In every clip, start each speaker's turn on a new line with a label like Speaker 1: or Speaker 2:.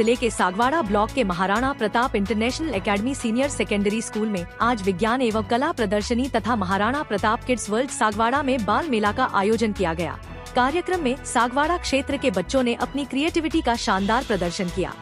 Speaker 1: जिले के सागवाड़ा ब्लॉक के Maharana Pratap international academy senior secondary school में आज विज्ञान एवं कला प्रदर्शनी तथा महाराणा प्रताप किड्स वर्ल्ड सागवाड़ा में बाल मेला का आयोजन किया गया। कार्यक्रम में सागवाड़ा क्षेत्र के बच्चों ने अपनी क्रिएटिविटी का शानदार प्रदर्शन किया।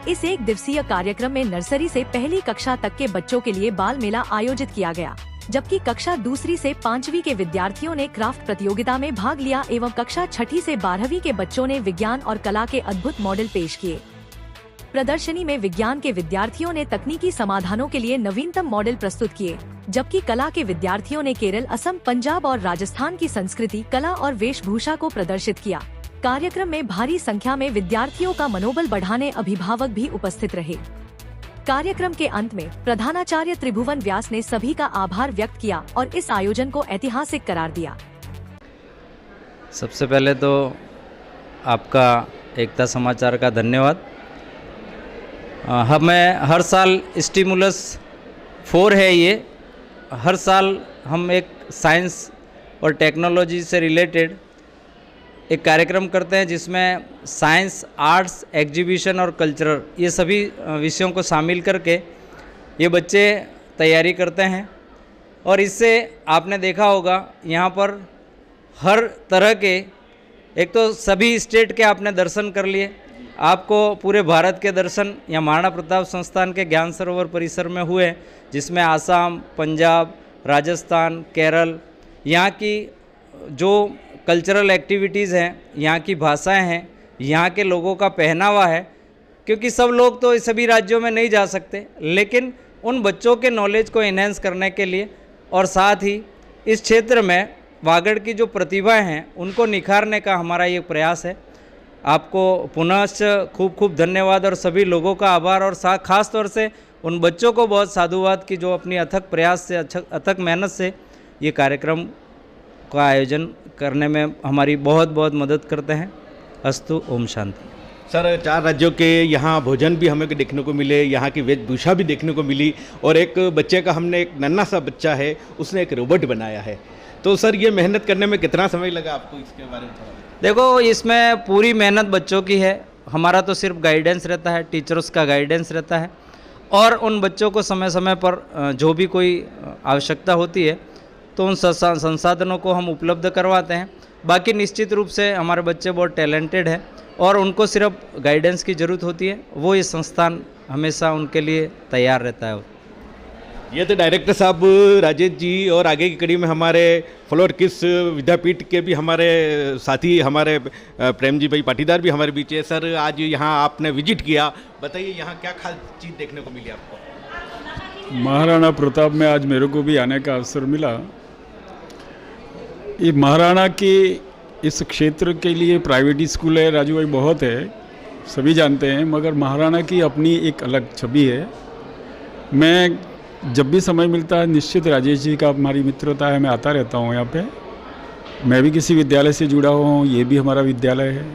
Speaker 1: इस एक दिवसीय कार्यक्रम में नर्सरी से पहली कक्षा तक के बच्चों के लिए बाल मेला आयोजित किया गया, जबकि कक्षा दूसरी से 5वीं के विद्यार्थियों ने क्राफ्ट प्रतियोगिता में भाग लिया एवं कक्षा 6ठी से 12वीं के बच्चों ने विज्ञान और कला के अद्भुत मॉडल पेश किए। प्रदर्शनी में विज्ञान के विद्यार्थियों ने तकनीकी समाधानों के लिए नवीनतम मॉडल प्रस्तुत किए, जबकि कला के विद्यार्थियों ने केरल, असम, पंजाब और राजस्थान की संस्कृति, कला और वेशभूषा को प्रदर्शित किया। कार्यक्रम में भारी संख्या में विद्यार्थियों का मनोबल बढ़ाने अभिभावक भी उपस्थित रहे। कार्यक्रम के अंत में प्रधानाचार्य त्रिभुवन व्यास ने सभी का आभार व्यक्त किया और इस आयोजन को ऐतिहासिक करार दिया।
Speaker 2: सबसे पहले तो आपका एकता समाचार का धन्यवाद। हमें हर साल स्टिमुलस 4 है, ये हर साल हम एक साइंस और टेक्नोलॉजी से रिलेटेड एक कार्यक्रम करते हैं, जिसमें साइंस, आर्ट्स, एग्जीबिशन और कल्चरल ये सभी विषयों को शामिल करके ये बच्चे तैयारी करते हैं। और इससे आपने देखा होगा यहाँ पर हर तरह के, एक तो सभी स्टेट के आपने दर्शन कर लिए, आपको पूरे भारत के दर्शन यहाँ महाराणा प्रताप संस्थान के ज्ञान सरोवर परिसर में हुए, जिसमें आसाम, पंजाब, राजस्थान, केरल, यहाँ की जो कल्चरल एक्टिविटीज़ हैं, यहाँ की भाषाएं हैं, यहाँ के लोगों का पहनावा है, क्योंकि सब लोग तो सभी राज्यों में नहीं जा सकते, लेकिन उन बच्चों के नॉलेज को इन्हेंस करने के लिए और साथ ही इस क्षेत्र में वागड़ की जो प्रतिभाएं हैं उनको निखारने का हमारा ये प्रयास है। आपको पुनः खूब खूब धन्यवाद और सभी लोगों का आभार, और खास तौर से उन बच्चों को बहुत साधुवाद की जो अपनी अथक प्रयास से, अथक मेहनत से ये कार्यक्रम का आयोजन करने में हमारी बहुत बहुत मदद करते हैं। अस्तु, ओम शांति।
Speaker 3: सर, 4 राज्यों के यहाँ भोजन भी हमें देखने को मिले, यहाँ की वेशभूषा भी देखने को मिली, और एक बच्चे का, हमने एक नन्हा सा बच्चा है, उसने एक रोबोट बनाया है। तो सर, ये मेहनत करने में कितना समय लगा आपको, इसके बारे में थोड़ा?
Speaker 2: देखो, इसमें पूरी मेहनत बच्चों की है, हमारा तो सिर्फ गाइडेंस रहता है, टीचर्स का गाइडेंस रहता है, और उन बच्चों को समय समय पर जो भी कोई आवश्यकता होती है तो उन संसाधनों को हम उपलब्ध करवाते हैं। बाकी निश्चित रूप से हमारे बच्चे बहुत टैलेंटेड हैं और उनको सिर्फ गाइडेंस की ज़रूरत होती है, वो ये संस्थान हमेशा उनके लिए तैयार रहता है।
Speaker 3: ये तो डायरेक्टर साहब राजेश जी, और आगे की कड़ी में हमारे फ्लोर किस विद्यापीठ के भी हमारे साथी, हमारे प्रेम जी भाई पाटीदार भी हमारे बीच है। सर, आज यहाँ आपने विजिट किया, बताइए यहाँ क्या खास चीज़ देखने को मिली आपको?
Speaker 4: महाराणा प्रताप में आज मेरे को भी आने का अवसर मिला। ये महाराणा के इस क्षेत्र के लिए प्राइवेट स्कूल है, राजू भाई, बहुत है, सभी जानते हैं, मगर महाराणा की अपनी एक अलग छवि है। मैं जब भी समय मिलता है, निश्चित राजेश जी का हमारी मित्रता है, मैं आता रहता हूँ यहाँ पे। मैं भी किसी विद्यालय से जुड़ा हुआ हूँ, ये भी हमारा विद्यालय है।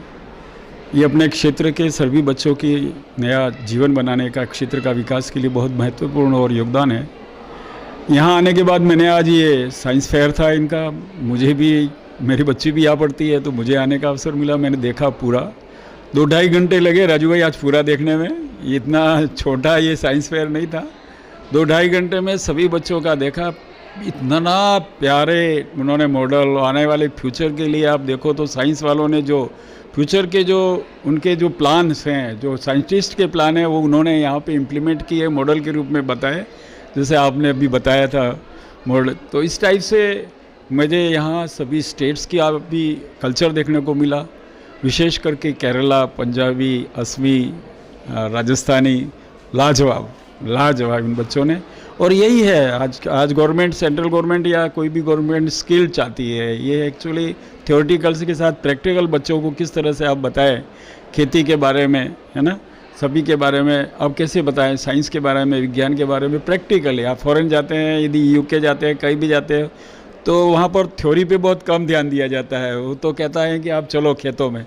Speaker 4: ये अपने क्षेत्र के सभी बच्चों की नया जीवन बनाने का, क्षेत्र का विकास के लिए बहुत महत्वपूर्ण और योगदान है। यहाँ आने के बाद मैंने आज ये साइंस फेयर था इनका, मुझे भी, मेरी बच्ची भी यहाँ पढ़ती है, तो मुझे आने का अवसर मिला। मैंने देखा पूरा, 2-2.5 घंटे लगे राजू भाई आज पूरा देखने में। इतना छोटा ये साइंस फेयर नहीं था, 2-2.5 घंटे में सभी बच्चों का देखा। इतना प्यारे उन्होंने मॉडल, आने वाले फ्यूचर के लिए आप देखो तो साइंस वालों ने जो फ्यूचर के जो उनके जो प्लान्स हैं, जो साइंटिस्ट के प्लान हैं, वो उन्होंने यहाँ पे इम्प्लीमेंट किए, मॉडल के रूप में बताए, जैसे आपने अभी बताया था मॉडल। तो इस टाइप से मुझे यहाँ सभी स्टेट्स की भी कल्चर देखने को मिला, विशेष करके केरला, पंजाबी, असमी, राजस्थानी, लाजवाब इन बच्चों ने। और यही है आज गवर्नमेंट, सेंट्रल गवर्नमेंट या कोई भी गवर्नमेंट स्किल चाहती है। ये एक्चुअली थ्योरेटिकल्स के साथ प्रैक्टिकल बच्चों को किस तरह से आप बताएं, खेती के बारे में, है ना, सभी के बारे में अब कैसे बताएं, साइंस के बारे में, विज्ञान के बारे में प्रैक्टिकली। आप फॉरेन जाते हैं, यदि यूके जाते हैं, कहीं भी जाते हैं, तो वहाँ पर थ्योरी पे बहुत कम ध्यान दिया जाता है। वो तो कहता है कि आप चलो खेतों में,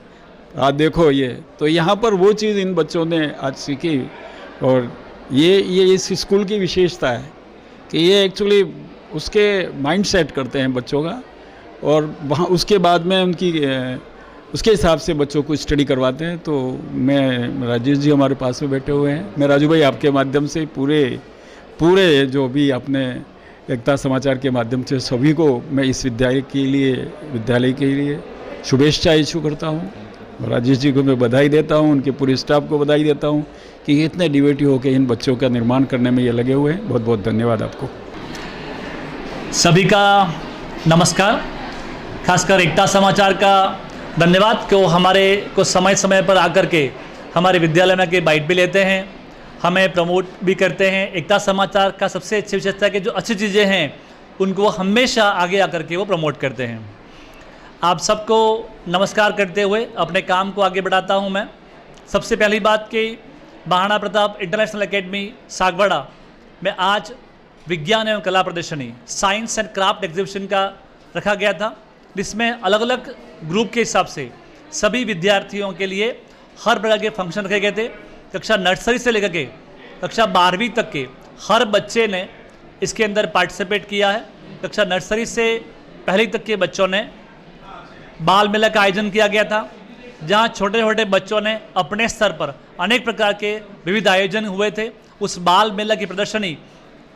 Speaker 4: आप देखो ये। तो यहाँ पर वो चीज़ इन बच्चों ने आज सीखी, और ये इस स्कूल की विशेषता है कि ये एक्चुअली उसके माइंड सेट करते हैं बच्चों का, और वहाँ उसके बाद में उनकी उसके हिसाब से बच्चों को स्टडी करवाते हैं। तो मैं, राजेश जी हमारे पास में बैठे हुए हैं, मैं राजू भाई आपके माध्यम से पूरे जो भी आपने एकता समाचार के माध्यम से सभी को मैं इस विद्यालय के लिए शुभेच्छा इशू करता हूँ। राजेश जी को मैं बधाई देता हूँ, उनके पूरे स्टाफ को बधाई देता हूँ कि इतने डिवेटिव होकर इन बच्चों का निर्माण करने में ये लगे हुए हैं। बहुत बहुत धन्यवाद आपको
Speaker 5: सभी का। नमस्कार। खासकर एकता समाचार का धन्यवाद कि वो हमारे को समय समय पर आकर के हमारे विद्यालय में के बाइट भी लेते हैं, हमें प्रमोट भी करते हैं। एकता समाचार का सबसे अच्छी विशेषता है कि जो अच्छी चीज़ें हैं उनको वो हमेशा आगे आकर के वो प्रमोट करते हैं। आप सबको नमस्कार करते हुए अपने काम को आगे बढ़ाता हूं मैं। सबसे पहली बात कि महाराणा प्रताप इंटरनेशनल एकेडमी सागवाड़ा में आज विज्ञान एवं कला प्रदर्शनी साइंस एंड क्राफ्ट एग्जीबिशन का रखा गया था, जिसमें अलग अलग ग्रुप के हिसाब से सभी विद्यार्थियों के लिए हर प्रकार के फंक्शन रखे गए थे। कक्षा नर्सरी से लेकर के कक्षा 12वीं तक के हर बच्चे ने इसके अंदर पार्टिसिपेट किया है। कक्षा नर्सरी से पहली तक के बच्चों ने बाल मेला का आयोजन किया गया था, जहां छोटे छोटे बच्चों ने अपने स्तर पर अनेक प्रकार के विविध आयोजन हुए थे। उस बाल मेला की प्रदर्शनी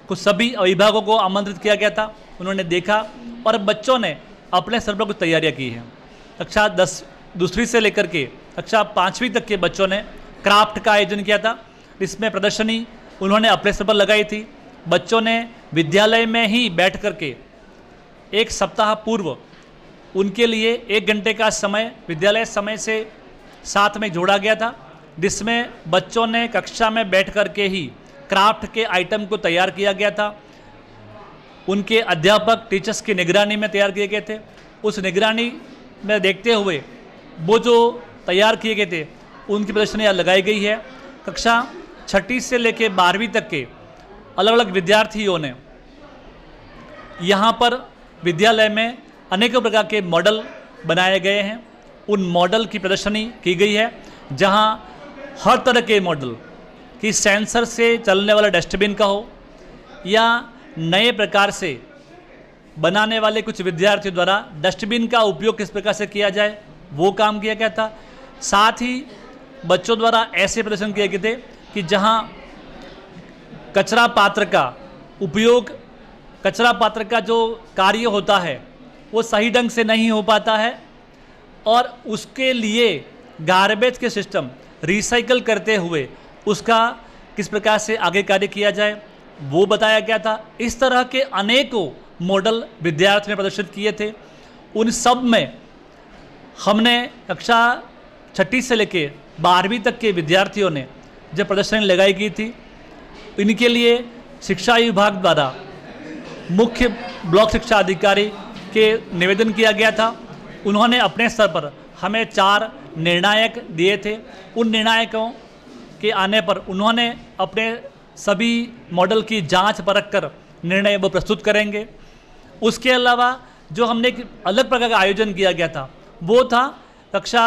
Speaker 5: को सभी अभिभावकों को आमंत्रित किया गया था, उन्होंने देखा और बच्चों ने अपने स्तर पर कुछ तैयारियां की हैं। कक्षा 10 से लेकर के कक्षा 5वीं तक के बच्चों ने क्राफ्ट का आयोजन किया था, जिसमें प्रदर्शनी उन्होंने अपने स्तर पर लगाई थी। बच्चों ने विद्यालय में ही बैठ कर के एक सप्ताह पूर्व उनके लिए 1 घंटे का समय विद्यालय समय से साथ में जोड़ा गया था, जिसमें बच्चों ने कक्षा में बैठ कर के ही क्राफ्ट के आइटम को तैयार किया गया था। उनके अध्यापक टीचर्स की निगरानी में तैयार किए गए थे। उस निगरानी में देखते हुए वो जो तैयार किए गए थे उनकी प्रदर्शनी यहाँ लगाई गई है। कक्षा 6ठी से लेकर 12वीं तक के अलग अलग विद्यार्थियों ने यहाँ पर विद्यालय में अनेकों प्रकार के मॉडल बनाए गए हैं। उन मॉडल की प्रदर्शनी की गई है, जहाँ हर तरह के मॉडल कि सेंसर से चलने वाला डस्टबिन का हो या नए प्रकार से बनाने वाले कुछ विद्यार्थियों द्वारा डस्टबिन का उपयोग किस प्रकार से किया जाए वो काम किया गया था। साथ ही बच्चों द्वारा ऐसे प्रदर्शन किए गए थे कि जहां कचरा पात्र का उपयोग, कचरा पात्र का जो कार्य होता है वो सही ढंग से नहीं हो पाता है और उसके लिए गार्बेज के सिस्टम रिसाइकल करते हुए उसका किस प्रकार से आगे कार्य किया जाए वो बताया गया था। इस तरह के अनेकों मॉडल विद्यार्थियों ने प्रदर्शित किए थे। उन सब में हमने कक्षा 6ठी से लेकर 12वीं तक के विद्यार्थियों ने जब प्रदर्शनी लगाई गई थी, इनके लिए शिक्षा विभाग द्वारा मुख्य ब्लॉक शिक्षा अधिकारी के निवेदन किया गया था। उन्होंने अपने स्तर पर हमें 4 निर्णायक दिए थे। उन निर्णायकों के आने पर उन्होंने अपने सभी मॉडल की जांच परख कर निर्णय वो प्रस्तुत करेंगे। उसके अलावा जो हमने एक अलग प्रकार का आयोजन किया गया था वो था कक्षा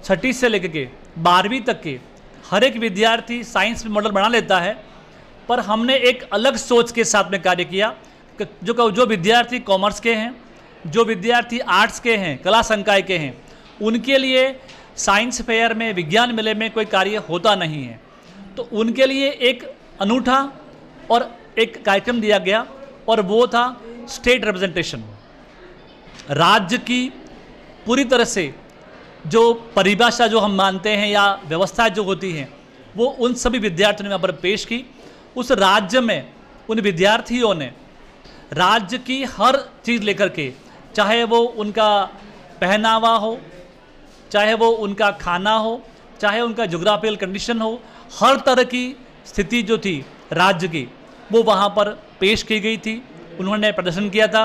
Speaker 5: 6ठी से लेकर के 12वीं तक के हर एक विद्यार्थी साइंस में मॉडल बना लेता है, पर हमने एक अलग सोच के साथ में कार्य किया। जो विद्यार्थी कॉमर्स के हैं, जो विद्यार्थी आर्ट्स के हैं, कला संकाय के हैं, उनके लिए साइंस फेयर में, विज्ञान मेले में कोई कार्य होता नहीं है। तो उनके लिए एक अनूठा और एक कार्यक्रम दिया गया और वो था स्टेट रिप्रेजेंटेशन। राज्य की पूरी तरह से जो परिभाषा जो हम मानते हैं या व्यवस्था जो होती है वो उन सभी विद्यार्थियों ने यहाँ पर पेश की। उस राज्य में उन विद्यार्थियों ने राज्य की हर चीज़ लेकर के, चाहे वो उनका पहनावा हो, चाहे वो उनका खाना हो, चाहे उनका जोग्राफिकल कंडीशन हो, हर तरह की स्थिति जो थी राज्य की वो वहाँ पर पेश की गई थी। उन्होंने प्रदर्शन किया था।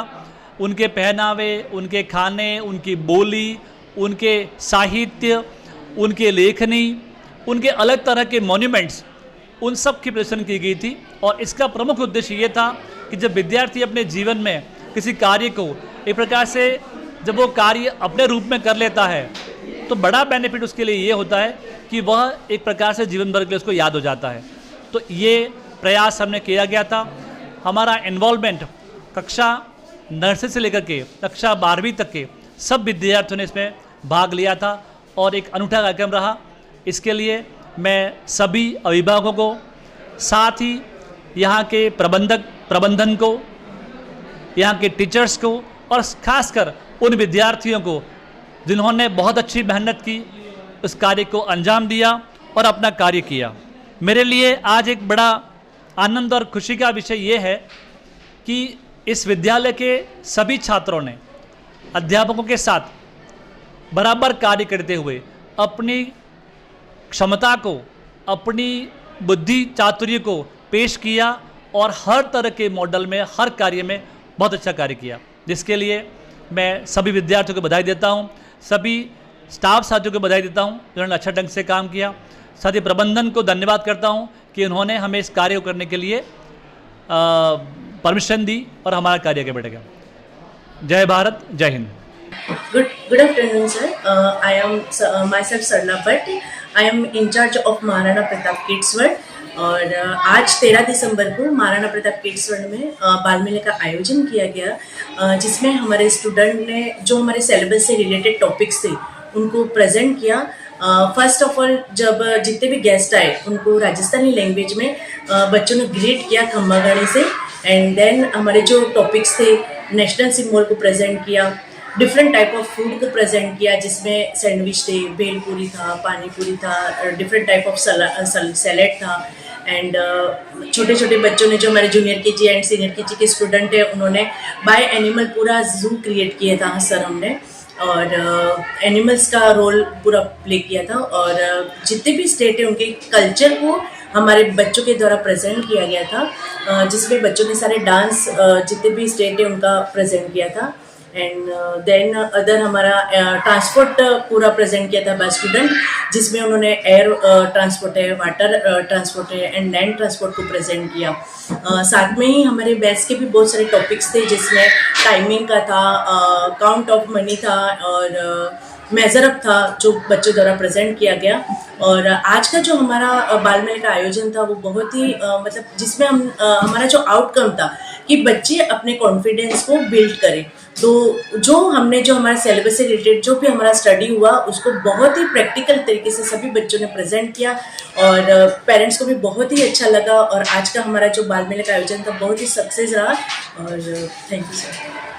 Speaker 5: उनके पहनावे, उनके खाने, उनकी बोली, उनके साहित्य, उनके लेखनी, उनके अलग तरह के मॉन्यूमेंट्स, उन सब की प्रदर्शन की गई थी। और इसका प्रमुख उद्देश्य ये था कि जब विद्यार्थी अपने जीवन में किसी कार्य को एक प्रकार से जब वो कार्य अपने रूप में कर लेता है तो बड़ा बेनिफिट उसके लिए ये होता है कि वह एक प्रकार से जीवन भर के लिए उसको याद हो जाता है। तो ये प्रयास हमने किया गया था। हमारा इन्वॉल्वमेंट कक्षा नर्सरी से लेकर के कक्षा 12वीं तक के सब विद्यार्थियों ने इसमें भाग लिया था और एक अनूठा कार्यक्रम रहा। इसके लिए मैं सभी अभिभावकों को, साथ ही यहाँ के प्रबंधन को, यहाँ के टीचर्स को और खासकर उन विद्यार्थियों को जिन्होंने बहुत अच्छी मेहनत की, उस कार्य को अंजाम दिया और अपना कार्य किया। मेरे लिए आज एक बड़ा आनंद और खुशी का विषय ये है कि इस विद्यालय के सभी छात्रों ने अध्यापकों के साथ बराबर कार्य करते हुए अपनी क्षमता को, अपनी बुद्धि चातुर्य को पेश किया और हर तरह के मॉडल में, हर कार्य में बहुत अच्छा कार्य किया, जिसके लिए मैं सभी विद्यार्थियों को बधाई देता हूँ, सभी स्टाफ साथियों को बधाई देता हूँ जिन्होंने अच्छा ढंग से काम किया। साथ ही प्रबंधन को धन्यवाद करता हूँ कि उन्होंने हमें इस कार्य को करने के लिए परमिशन दी और हमारा कार्य आगे बढ़ेगा। जय भारत, जय Hind.
Speaker 6: Good afternoon, sir. I am myself Sarla Bhatt. I am in charge of Maharana Pratap kids world और आज 13 दिसंबर को महाराणा प्रताप किड्स वर्ल्ड में बाल मेले का आयोजन किया गया, जिसमें हमारे स्टूडेंट ने जो हमारे सिलेबस से रिलेटेड टॉपिक्स थे उनको प्रेजेंट किया। फर्स्ट ऑफ ऑल जब जितने भी गेस्ट आए उनको राजस्थानी लैंग्वेज में बच्चों ने ग्रीट किया खम्बा गाड़ी से, एंड देन हमारे जो टॉपिक्स थे नेशनल सिम्बॉल को प्रेजेंट किया, डिफरेंट टाइप ऑफ फूड को प्रेजेंट किया जिसमें सैंडविच थे, भेलपूरी था, पानी पूरी था, डिफरेंट टाइप ऑफ सैलेड था। एंड छोटे छोटे बच्चों ने जो हमारे junior KG and senior KG के स्टूडेंट है उन्होंने बाय एनिमल पूरा जू क्रिएट किया था सर हमने, और एनिमल्स का रोल पूरा प्ले किया था। और जितने भी स्टेट है उनके कल्चर को हमारे बच्चों के द्वारा प्रेजेंट किया गया था, जिसमें बच्चों ने सारे डांस जितने भी स्टेट है उनका प्रेजेंट किया था। एंड देन अदर हमारा ट्रांसपोर्ट पूरा प्रेजेंट किया था बाय स्टूडेंट, जिसमें उन्होंने एयर ट्रांसपोर्ट है, वाटर ट्रांसपोर्ट है एंड लैंड ट्रांसपोर्ट को प्रेजेंट किया। साथ में ही हमारे बैच के भी बहुत सारे टॉपिक्स थे जिसमें टाइमिंग का था, काउंट ऑफ मनी था और मेजर अप था जो बच्चों द्वारा प्रेजेंट किया गया। और आज का जो हमारा बाल मेले का आयोजन था वो बहुत ही मतलब जिसमें हमारा जो आउटकम था कि बच्चे अपने कॉन्फिडेंस को बिल्ड करें। तो जो हमने जो हमारा सिलेबस से रिलेटेड जो भी हमारा स्टडी हुआ उसको बहुत ही प्रैक्टिकल तरीके से सभी बच्चों ने प्रेजेंट किया और पेरेंट्स को भी बहुत ही अच्छा लगा। और आज का हमारा जो बाल मेले का आयोजन था बहुत ही सक्सेस रहा और थैंक यू सर।